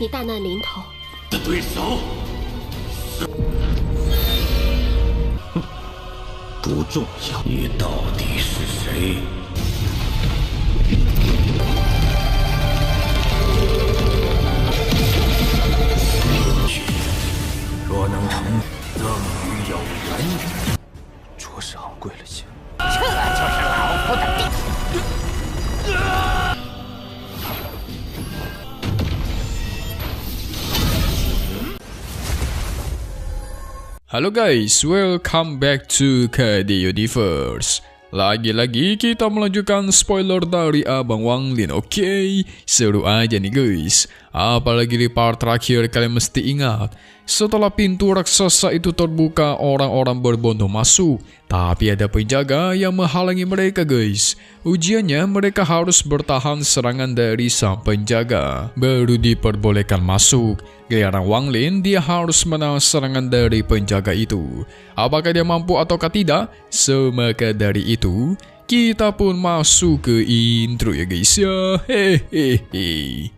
你大难临头。的对手，不重要。你到底是谁？若能成，赠与有人。着实昂贵了些。这就是老夫的地。Halo guys, welcome back to KD Universe. Lagi-lagi kita melanjutkan spoiler dari Abang Wang Lin. Oke, seru aja nih guys. Apalagi di part terakhir kalian mesti ingat, setelah pintu raksasa itu terbuka, orang-orang berbondong masuk. Tapi ada penjaga yang menghalangi mereka guys. Ujiannya mereka harus bertahan serangan dari sang penjaga, baru diperbolehkan masuk. Giliran Wang Lin, dia harus menahan serangan dari penjaga itu. Apakah dia mampu ataukah tidak? Semaka dari itu, kita pun masuk ke intro ya guys ya. Hehehe.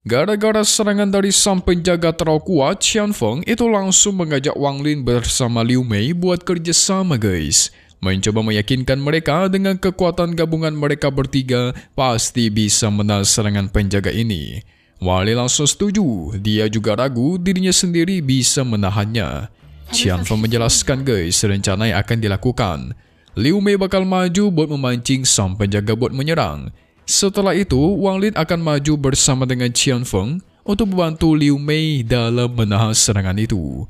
Gara-gara serangan dari sang penjaga terlalu kuat, Qianfeng itu langsung mengajak Wang Lin bersama Liu Mei buat kerjasama guys. Mencoba meyakinkan mereka dengan kekuatan gabungan mereka bertiga pasti bisa menahan serangan penjaga ini. Wang Lin langsung setuju, dia juga ragu dirinya sendiri bisa menahannya. Qianfeng menjelaskan guys rencana yang akan dilakukan. Liu Mei bakal maju buat memancing sang penjaga buat menyerang. Setelah itu, Wang Lin akan maju bersama dengan Qianfeng untuk membantu Liu Mei dalam menahan serangan itu.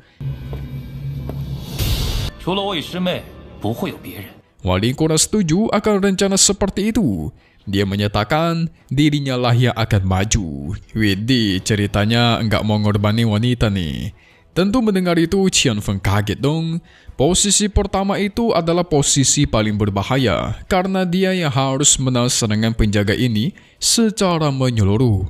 Wang Lin kurang setuju akan rencana seperti itu. Dia menyatakan dirinya lah yang akan maju. Widih, ceritanya nggak mau ngorbani wanita nih. Tentu mendengar itu, Qianfeng kaget dong. Posisi pertama itu adalah posisi paling berbahaya karena dia yang harus menahan serangan penjaga ini secara menyeluruh.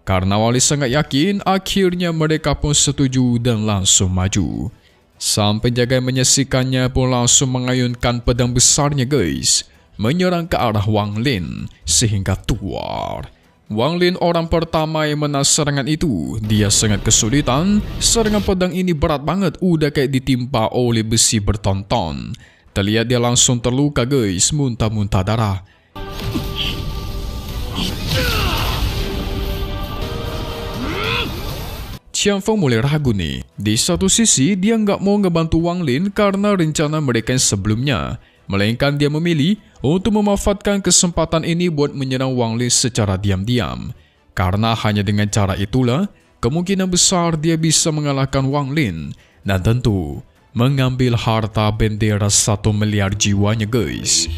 Karena Wang Lin sangat yakin, akhirnya mereka pun setuju dan langsung maju. Sang penjaga yang menyaksikannya pun langsung mengayunkan pedang besarnya guys, menyerang ke arah Wang Lin sehingga tuar. Wang Lin orang pertama yang menahan serangan itu. Dia sangat kesulitan. Serangan pedang ini berat banget, udah kayak ditimpa oleh besi bertonton. Terlihat dia langsung terluka guys, muntah-muntah darah. Qianfeng mulai ragu nih. Di satu sisi dia nggak mau ngebantu Wang Lin karena rencana mereka yang sebelumnya, melainkan dia memilih untuk memanfaatkan kesempatan ini buat menyerang Wang Lin secara diam-diam. Karena hanya dengan cara itulah, kemungkinan besar dia bisa mengalahkan Wang Lin. Dan tentu, mengambil harta bendera 1 miliar jiwanya guys.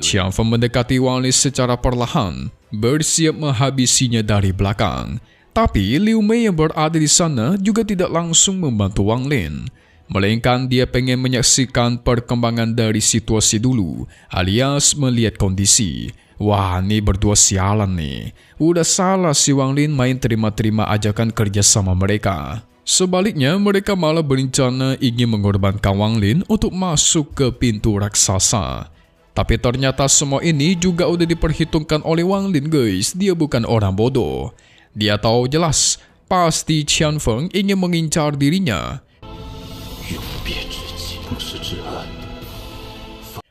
Qianfeng mendekati Wang Lin secara perlahan, bersiap menghabisinya dari belakang. Tapi Liu Mei yang berada di sana juga tidak langsung membantu Wang Lin, melainkan dia pengen menyaksikan perkembangan dari situasi dulu, alias melihat kondisi. Wah, nih berdua sialan nih. Udah salah si Wang Lin main terima-terima ajakan kerja sama mereka. Sebaliknya, mereka malah berencana ingin mengorbankan Wang Lin untuk masuk ke pintu raksasa. Tapi ternyata semua ini juga udah diperhitungkan oleh Wang Lin guys. Dia bukan orang bodoh. Dia tahu jelas, pasti Qianfeng ingin mengincar dirinya.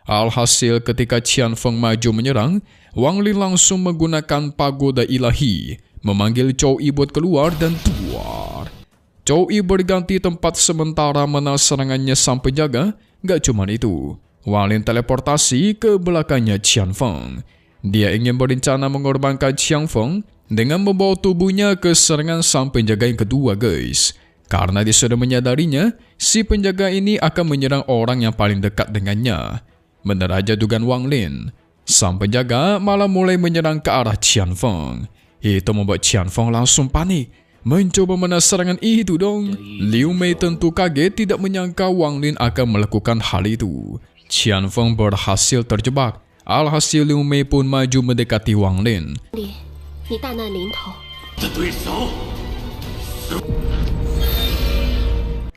Alhasil ketika Qianfeng maju menyerang, Wang Lin langsung menggunakan pagoda ilahi, memanggil Zhou Yi buat keluar dan tuar. Zhou Yi berganti tempat sementara menahan serangannya sang penjaga. Gak cuma itu, Wang Lin teleportasi ke belakangnya Qianfeng. Dia ingin berencana mengorbankan Qianfeng dengan membawa tubuhnya ke serangan sang penjaga yang kedua guys. Karena dia sudah menyadarinya, si penjaga ini akan menyerang orang yang paling dekat dengannya. Benar aja dugaan Wang Lin. Sang penjaga malah mulai menyerang ke arah Qianfeng. Itu membuat Qianfeng langsung panik, mencoba menahan serangan itu dong. Liu Mei tentu kaget tidak menyangka Wang Lin akan melakukan hal itu. Qianfeng berhasil terjebak. Alhasil Liu Mei pun maju mendekati Wang Lin.你大难临头。的对手。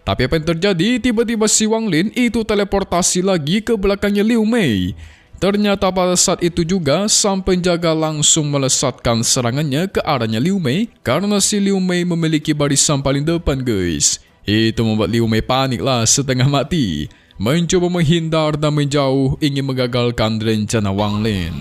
Tapi apa yang terjadi? Tiba-tiba si Wang Lin itu teleportasi lagi ke belakangnya Liu Mei. Ternyata pada saat itu juga sang penjaga langsung melesatkan serangannya ke arahnya Liu Mei karena si Liu Mei memiliki barisan paling depan guys. Itu membuat Liu Mei paniklah setengah mati, mencoba menghindar dan menjauh ingin menggagalkan rencana Wang Lin.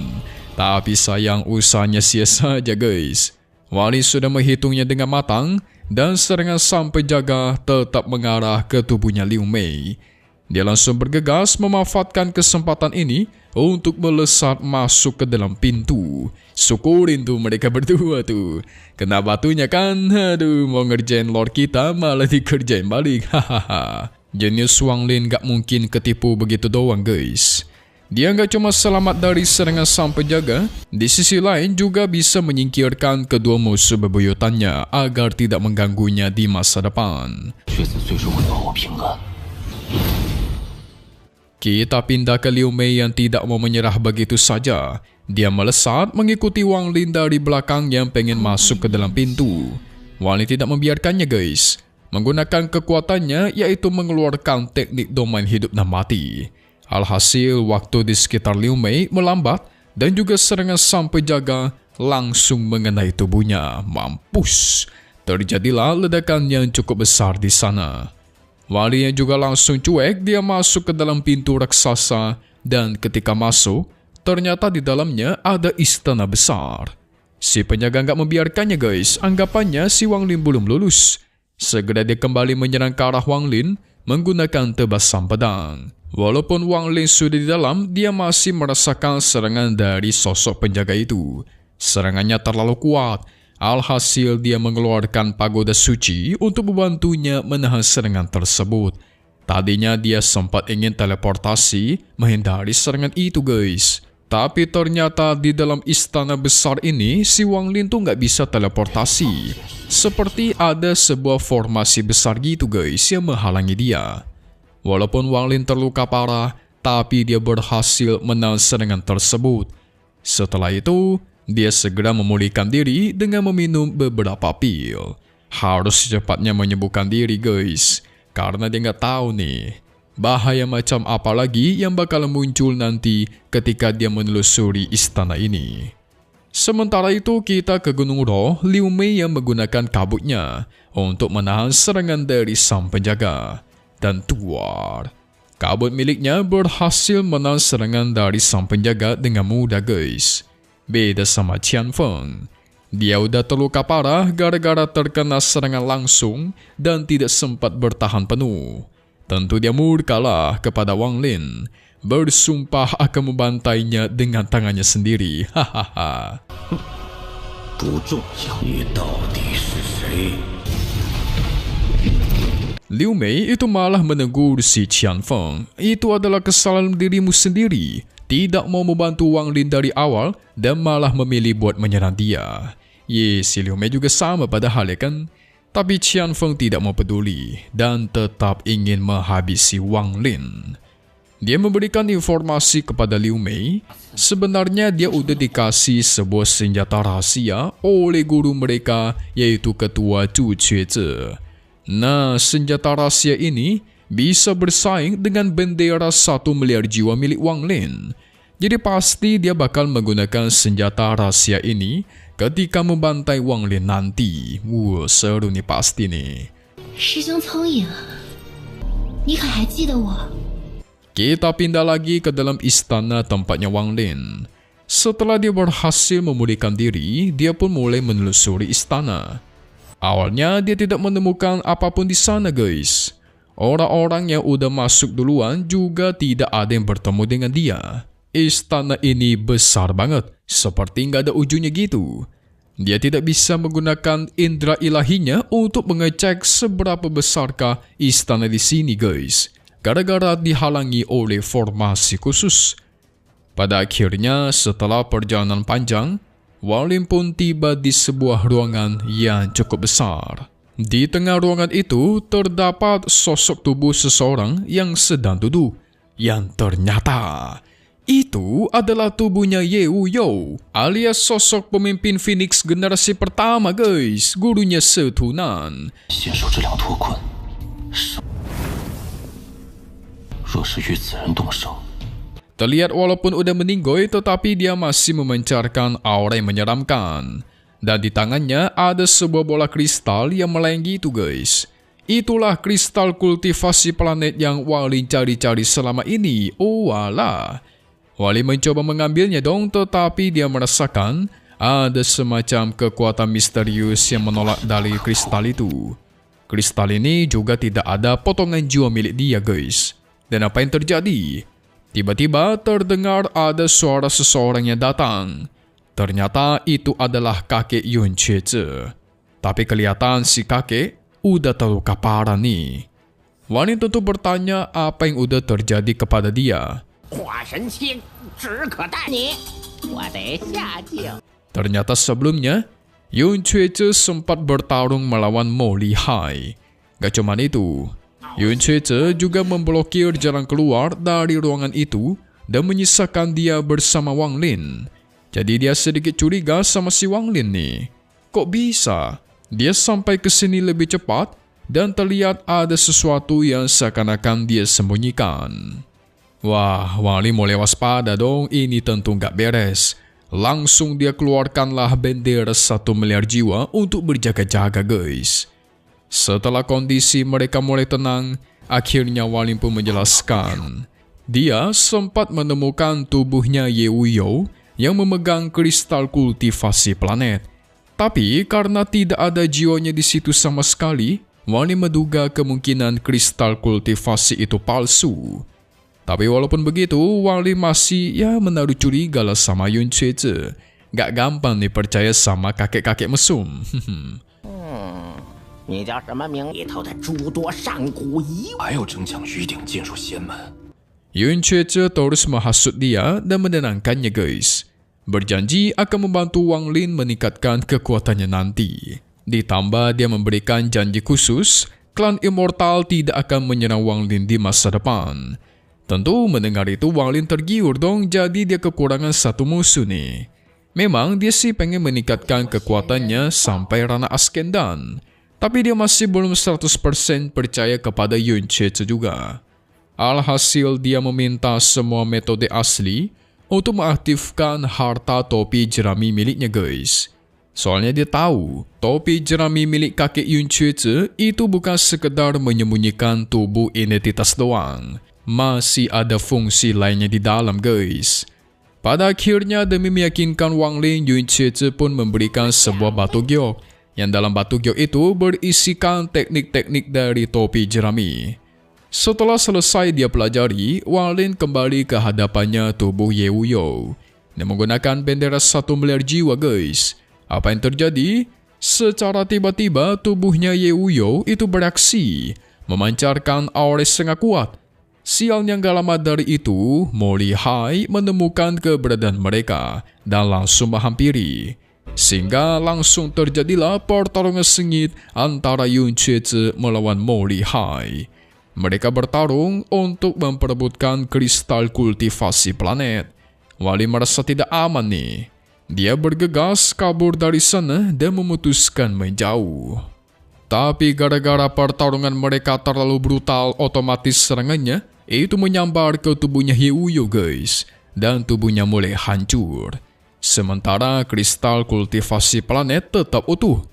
Tapi sayang usahanya sia saja guys. Wang Lin sudah menghitungnya dengan matang dan serangan sang penjaga tetap mengarah ke tubuhnya Liu Mei. Dia langsung bergegas memanfaatkan kesempatan ini untuk melesat masuk ke dalam pintu. Syukurin tuh mereka berdua tuh. Kena batunya kan? Aduh, mau ngerjain Lord kita malah dikerjain balik. Hahaha. Jenius Wang Lin gak mungkin ketipu begitu doang guys. Dia gak cuma selamat dari serangan sang penjaga, di sisi lain juga bisa menyingkirkan kedua musuh bebuyutannya agar tidak mengganggunya di masa depan. Kita pindah ke Liu Mei yang tidak mau menyerah begitu saja. Dia melesat mengikuti Wang Lin dari belakang yang pengen masuk ke dalam pintu. Wang Lin tidak membiarkannya guys. Menggunakan kekuatannya yaitu mengeluarkan teknik domain hidup dan mati. Alhasil waktu di sekitar Liu Mei melambat dan juga serangan sang penjaga langsung mengenai tubuhnya. Mampus! Terjadilah ledakan yang cukup besar di sana. Wang Lin juga langsung cuek, dia masuk ke dalam pintu raksasa dan ketika masuk, ternyata di dalamnya ada istana besar. Si penjaga nggak membiarkannya guys, anggapannya si Wang Lin belum lulus. Segera dia kembali menyerang ke arah Wang Lin menggunakan tebasan pedang. Walaupun Wang Lin sudah di dalam, dia masih merasakan serangan dari sosok penjaga itu. Serangannya terlalu kuat. Alhasil dia mengeluarkan pagoda suci untuk membantunya menahan serangan tersebut. Tadinya dia sempat ingin teleportasi menghindari serangan itu guys. Tapi ternyata di dalam istana besar ini si Wang Lin tuh nggak bisa teleportasi. Seperti ada sebuah formasi besar gitu guys yang menghalangi dia. Walaupun Wang Lin terluka parah, tapi dia berhasil menahan serangan tersebut. Setelah itu, dia segera memulihkan diri dengan meminum beberapa pil. Harus secepatnya menyembuhkan diri guys, karena dia nggak tahu nih bahaya macam apa lagi yang bakal muncul nanti ketika dia menelusuri istana ini. Sementara itu kita ke Gunung Roh, Liu Mei yang menggunakan kabutnya untuk menahan serangan dari sang penjaga. Dan tuar, kabut miliknya berhasil menahan serangan dari sang penjaga dengan mudah guys. Beda sama Qian Feng. Dia udah terluka parah gara-gara terkena serangan langsung dan tidak sempat bertahan penuh. Tentu dia murkalah kepada Wang Lin, bersumpah akan membantainya dengan tangannya sendiri. Hahaha. Liu Mei itu malah menegur si Qian Feng. Itu adalah kesalahan dirimu sendiri. Tidak mau membantu Wang Lin dari awal dan malah memilih buat menyerang dia. Si Liu Mei juga sama padahal ya kan. Tapi Qian Feng tidak mau peduli dan tetap ingin menghabisi Wang Lin. Dia memberikan informasi kepada Liu Mei. Sebenarnya dia udah dikasih sebuah senjata rahasia oleh guru mereka yaitu ketua Zhu Quezhi. Nah, senjata rahasia ini bisa bersaing dengan bendera 1 miliar jiwa milik Wang Lin. Jadi pasti dia bakal menggunakan senjata rahasia ini ketika membantai Wang Lin nanti. Wah, seru nih pasti nih. Kita pindah lagi ke dalam istana tempatnya Wang Lin. Setelah dia berhasil memulihkan diri, dia pun mulai menelusuri istana. Awalnya dia tidak menemukan apapun di sana guys. Orang-orang yang udah masuk duluan juga tidak ada yang bertemu dengan dia. Istana ini besar banget, seperti nggak ada ujungnya gitu. Dia tidak bisa menggunakan indera ilahinya untuk mengecek seberapa besarkah istana di sini guys. Gara-gara dihalangi oleh formasi khusus. Pada akhirnya setelah perjalanan panjang, Wang Lin pun tiba di sebuah ruangan yang cukup besar. Di tengah ruangan itu terdapat sosok tubuh seseorang yang sedang duduk. Yang ternyata itu adalah tubuhnya Ye Wuyou, alias sosok pemimpin Phoenix generasi pertama guys, gurunya Setunan. Terlihat walaupun udah meninggoy tetapi dia masih memancarkan aura yang menyeramkan. Dan di tangannya ada sebuah bola kristal yang melenggi itu guys. Itulah kristal kultivasi planet yang Wali cari-cari selama ini. Oh walah. Wali mencoba mengambilnya dong tetapi dia merasakan ada semacam kekuatan misterius yang menolak dari kristal itu. Kristal ini juga tidak ada potongan jiwa milik dia guys. Dan apa yang terjadi? Tiba-tiba terdengar ada suara seseorang yang datang. Ternyata itu adalah kakek Yun Chece. Tapi kelihatan si kakek udah terluka parah nih. Wani tentu bertanya apa yang udah terjadi kepada dia. Ternyata sebelumnya, Yun Chece sempat bertarung melawan Mo Lihai. Gak cuman itu, Yun Chece juga memblokir jalan keluar dari ruangan itu dan menyisakan dia bersama Wang Lin. Jadi dia sedikit curiga sama si Wang Lin nih. Kok bisa dia sampai ke sini lebih cepat dan terlihat ada sesuatu yang seakan-akan dia sembunyikan. Wah, Wang Lin mulai waspada dong, ini tentu gak beres. Langsung dia keluarkanlah bendera 1 miliar jiwa untuk berjaga-jaga guys. Setelah kondisi mereka mulai tenang, akhirnya Wali pun menjelaskan. Dia sempat menemukan tubuhnya Ye Wuyo yang memegang kristal kultivasi planet. Tapi karena tidak ada jiwanya di situ sama sekali, Wali menduga kemungkinan kristal kultivasi itu palsu. Tapi walaupun begitu, Wali masih menaruh curiga lah sama Yun Chece. Gak gampang nih percaya sama kakek-kakek mesum. 你叫什么名？里头的诸多上古遗物， 还有争抢玉鼎进入仙门。 Yun Chece terus menghasut dia dan menenangkannya guys. Berjanji akan membantu Wang Lin meningkatkan kekuatannya nanti. Ditambah dia memberikan janji khusus, klan Immortal tidak akan menyerang Wang Lin di masa depan. Tentu mendengar itu Wang Lin tergiur dong, jadi dia kekurangan satu musuh nih. Memang dia sih pengen meningkatkan kekuatannya sampai Rana Askendan. Tapi dia masih belum 100% percaya kepada Yun Chece juga. Alhasil dia meminta semua metode asli untuk mengaktifkan harta topi jerami miliknya guys. Soalnya dia tahu topi jerami milik kakek Yun Chece itu bukan sekedar menyembunyikan tubuh identitas doang. Masih ada fungsi lainnya di dalam guys. Pada akhirnya demi meyakinkan Wang Lin, Yun Chece pun memberikan sebuah batu giok. Yang dalam batu giok itu berisikan teknik-teknik dari topi jerami. Setelah selesai dia pelajari, Wang Lin kembali ke hadapannya tubuh Ye Wuyo. Dia menggunakan bendera 1 miliar jiwa guys. Apa yang terjadi? Secara tiba-tiba tubuhnya Ye Wuyo itu bereaksi, memancarkan aura sangat kuat. Sialnya gak lama dari itu, Mo Lihai menemukan keberadaan mereka dan langsung menghampiri. Sehingga langsung terjadilah pertarungan sengit antara Yun Chece melawan Mo Lihai. Mereka bertarung untuk memperebutkan kristal kultivasi planet. Wali merasa tidak aman nih. Dia bergegas kabur dari sana dan memutuskan menjauh. Tapi gara-gara pertarungan mereka terlalu brutal, otomatis serangannya itu menyambar ke tubuhnya Ye Wuyo guys. Dan tubuhnya mulai hancur. Sementara kristal kultivasi planet tetap utuh.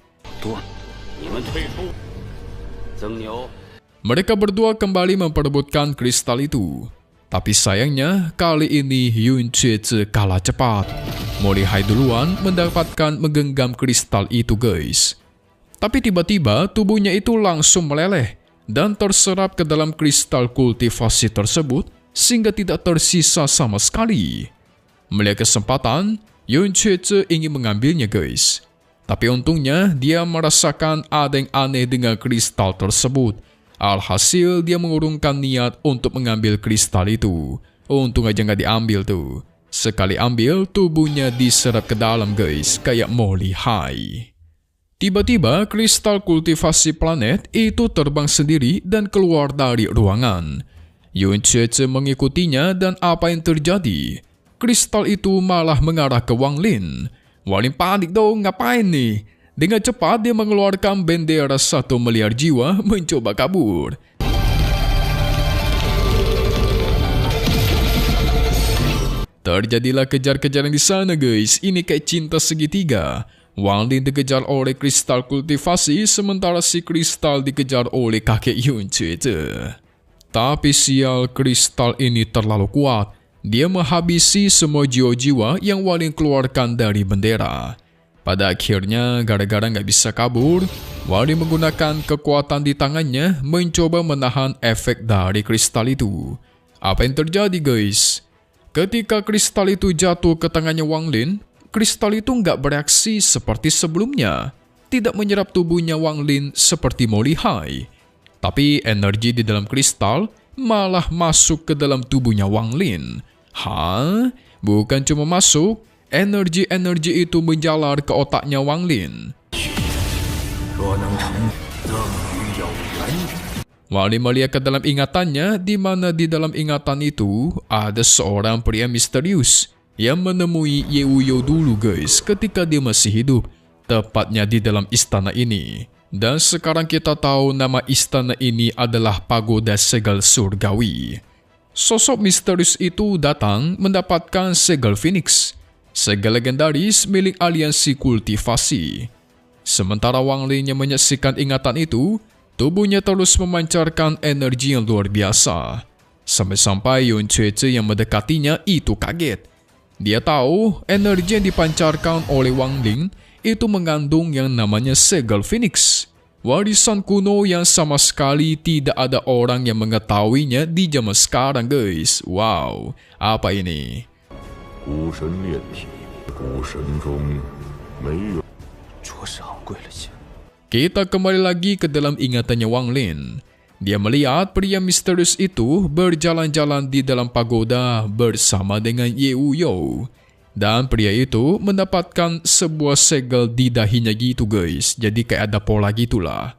Mereka berdua kembali memperebutkan kristal itu. Tapi sayangnya kali ini Yun Chece kalah cepat. Mo Lihai duluan mendapatkan menggenggam kristal itu guys. Tapi tiba-tiba tubuhnya itu langsung meleleh dan terserap ke dalam kristal kultivasi tersebut sehingga tidak tersisa sama sekali. Melihat kesempatan, Yun Chece ingin mengambilnya guys. Tapi untungnya dia merasakan ada yang aneh dengan kristal tersebut. Alhasil dia mengurungkan niat untuk mengambil kristal itu. Untung aja nggak diambil tuh. Sekali ambil tubuhnya diserap ke dalam guys, kayak Mo Lihai. Tiba-tiba kristal kultivasi planet itu terbang sendiri dan keluar dari ruangan. Yun Chece mengikutinya dan apa yang terjadi? Kristal itu malah mengarah ke Wang Lin. Wang Lin panik dong, ngapain nih? Dengan cepat dia mengeluarkan bendera 1 miliar jiwa mencoba kabur. Terjadilah kejar-kejaran di sana guys. Ini kayak cinta segitiga. Wang Lin dikejar oleh kristal kultivasi, sementara si kristal dikejar oleh kakek Yun Cui. Tapi sial, kristal ini terlalu kuat. Dia menghabisi semua jiwa-jiwa yang Wang Lin keluarkan dari bendera. Pada akhirnya, gara-gara nggak bisa kabur, Wang Lin menggunakan kekuatan di tangannya mencoba menahan efek dari kristal itu. Apa yang terjadi guys? Ketika kristal itu jatuh ke tangannya Wang Lin, kristal itu nggak bereaksi seperti sebelumnya. Tidak menyerap tubuhnya Wang Lin seperti Mo Lihai. Tapi energi di dalam kristal malah masuk ke dalam tubuhnya Wang Lin. Hah? Bukan cuma masuk, energi-energi itu menjalar ke otaknya Wang Lin. Wang Lin melihat ke dalam ingatannya, di mana di dalam ingatan itu ada seorang pria misterius yang menemui Ye Wuyo dulu guys ketika dia masih hidup, tepatnya di dalam istana ini. Dan sekarang kita tahu nama istana ini adalah Pagoda Segel Surgawi. Sosok misterius itu datang mendapatkan segel Phoenix, segel legendaris milik aliansi kultivasi. Sementara Wang Lin yang menyaksikan ingatan itu, tubuhnya terus memancarkan energi yang luar biasa. Sampai-sampai Yun Cui yang mendekatinya itu kaget. Dia tahu energi yang dipancarkan oleh Wang Lin itu mengandung yang namanya segel Phoenix. Warisan kuno yang sama sekali tidak ada orang yang mengetahuinya di zaman sekarang guys. Wow, apa ini? Kita kembali lagi ke dalam ingatannya Wang Lin. Dia melihat pria misterius itu berjalan-jalan di dalam pagoda bersama dengan Ye Wuyo. Dan pria itu mendapatkan sebuah segel di dahinya gitu guys. Jadi kayak ada pola gitulah.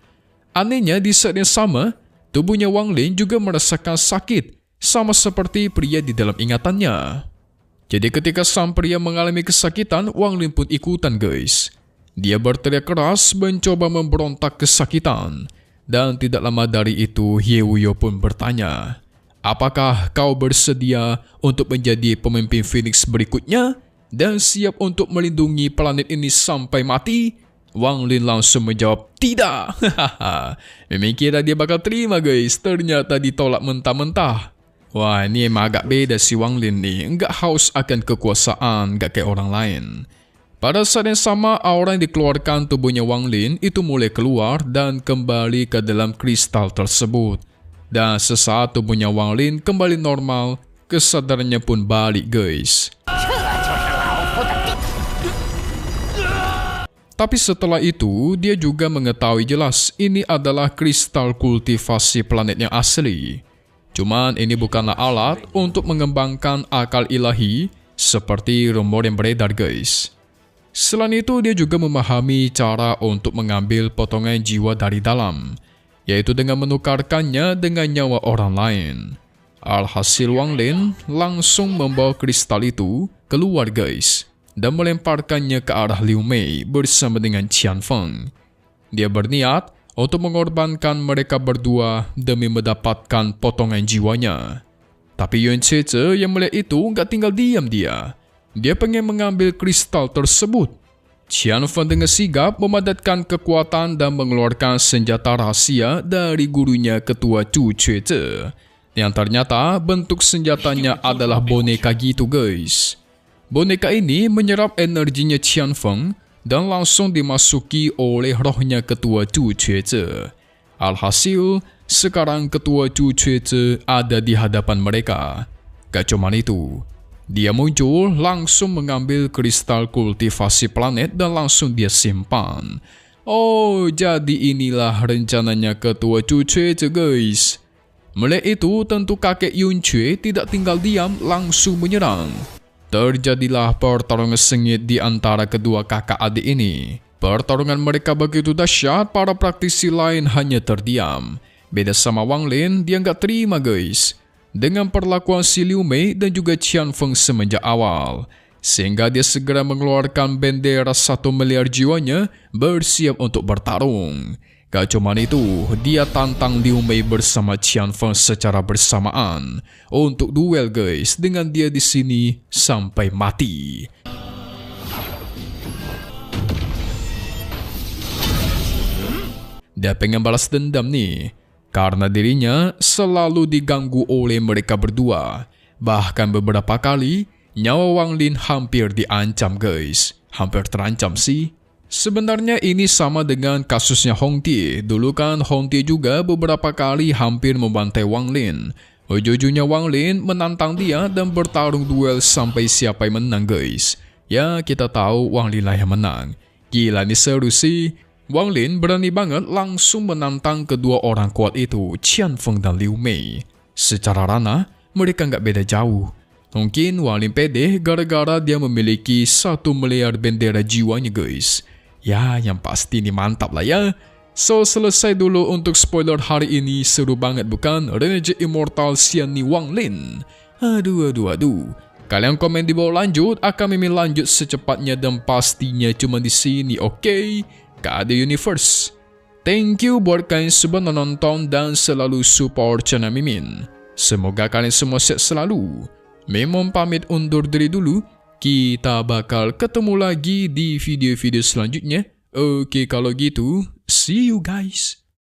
Anehnya di saat yang sama, tubuhnya Wang Lin juga merasakan sakit. Sama seperti pria di dalam ingatannya. Jadi ketika sang pria mengalami kesakitan, Wang Lin pun ikutan guys. Dia berteriak keras mencoba memberontak kesakitan. Dan tidak lama dari itu, Ye Wuyo pun bertanya, apakah kau bersedia untuk menjadi pemimpin Phoenix berikutnya dan siap untuk melindungi planet ini sampai mati? Wang Lin langsung menjawab, tidak. Memang kira dia bakal terima guys, ternyata ditolak mentah-mentah. Wah, ini emang agak beda si Wang Lin nih, nggak haus akan kekuasaan, nggak kayak orang lain. Pada saat yang sama, aura yang dikeluarkan tubuhnya Wang Lin itu mulai keluar dan kembali ke dalam kristal tersebut. Dan sesaat tubuhnya Wang Lin kembali normal, kesadarannya pun balik guys. Tapi setelah itu, dia juga mengetahui jelas ini adalah kristal kultivasi planet yang asli. Cuman ini bukanlah alat untuk mengembangkan akal ilahi seperti rumor yang beredar guys. Selain itu, dia juga memahami cara untuk mengambil potongan jiwa dari dalam, yaitu dengan menukarkannya dengan nyawa orang lain. Alhasil Wang Lin langsung membawa kristal itu keluar guys, dan melemparkannya ke arah Liu Mei bersama dengan Qian Feng. Dia berniat untuk mengorbankan mereka berdua demi mendapatkan potongan jiwanya. Tapi Yun Cui yang melihat itu nggak tinggal diam dia. Dia pengen mengambil kristal tersebut. Qian Feng dengan sigap memadatkan kekuatan dan mengeluarkan senjata rahasia dari gurunya ketua Chu Cui, yang ternyata bentuk senjatanya adalah boneka gitu guys. Boneka ini menyerap energinya Qian Feng dan langsung dimasuki oleh rohnya ketua Chu Cui. Alhasil, sekarang ketua Chu Cui ada di hadapan mereka. Gak cuma itu, dia muncul langsung mengambil kristal kultivasi planet dan langsung dia simpan. Oh, jadi inilah rencananya ketua Chu Cui guys. Melihat itu, tentu kakek Yun Cui tidak tinggal diam, langsung menyerang. Terjadilah pertarungan sengit di antara kedua kakak adik ini. Pertarungan mereka begitu dahsyat, para praktisi lain hanya terdiam. Beda sama Wang Lin, dia nggak terima guys dengan perlakuan si Liu Mei dan juga Qian Feng semenjak awal. Sehingga dia segera mengeluarkan bendera 1 miliar jiwanya bersiap untuk bertarung. Gak cuman itu, dia tantang Liu Mei bersama Qian Feng secara bersamaan untuk duel guys, dengan dia di sini sampai mati. Dia pengen balas dendam nih, karena dirinya selalu diganggu oleh mereka berdua. Bahkan beberapa kali, nyawa Wang Lin hampir diancam guys. Hampir terancam sih. Sebenarnya ini sama dengan kasusnya Hong Tie. Dulu kan Hong Tie juga beberapa kali hampir membantai Wang Lin. Ujung-ujungnya Wang Lin menantang dia dan bertarung duel sampai siapa yang menang guys. Ya kita tahu Wang Lin lah yang menang. Gila nih seru sih. Wang Lin berani banget langsung menantang kedua orang kuat itu, Qian Feng dan Liu Mei. Secara ranah, mereka nggak beda jauh. Mungkin Wang Lin pede gara-gara dia memiliki 1 miliar bendera jiwanya guys. Ya, yang pasti ini mantap lah ya. So, selesai dulu untuk spoiler hari ini. Seru banget bukan? Renegade Immortal Xianni Wang Lin. Aduh. Kalian komen di bawah lanjut, akan mimin lanjut secepatnya dan pastinya cuma di sini, oke? KD Universe. Thank you buat kalian semua nonton dan selalu support channel Mimin. Semoga kalian semua sehat selalu. Mimin pamit undur diri dulu. Kita bakal ketemu lagi di video-video selanjutnya. Oke, kalau gitu, see you guys.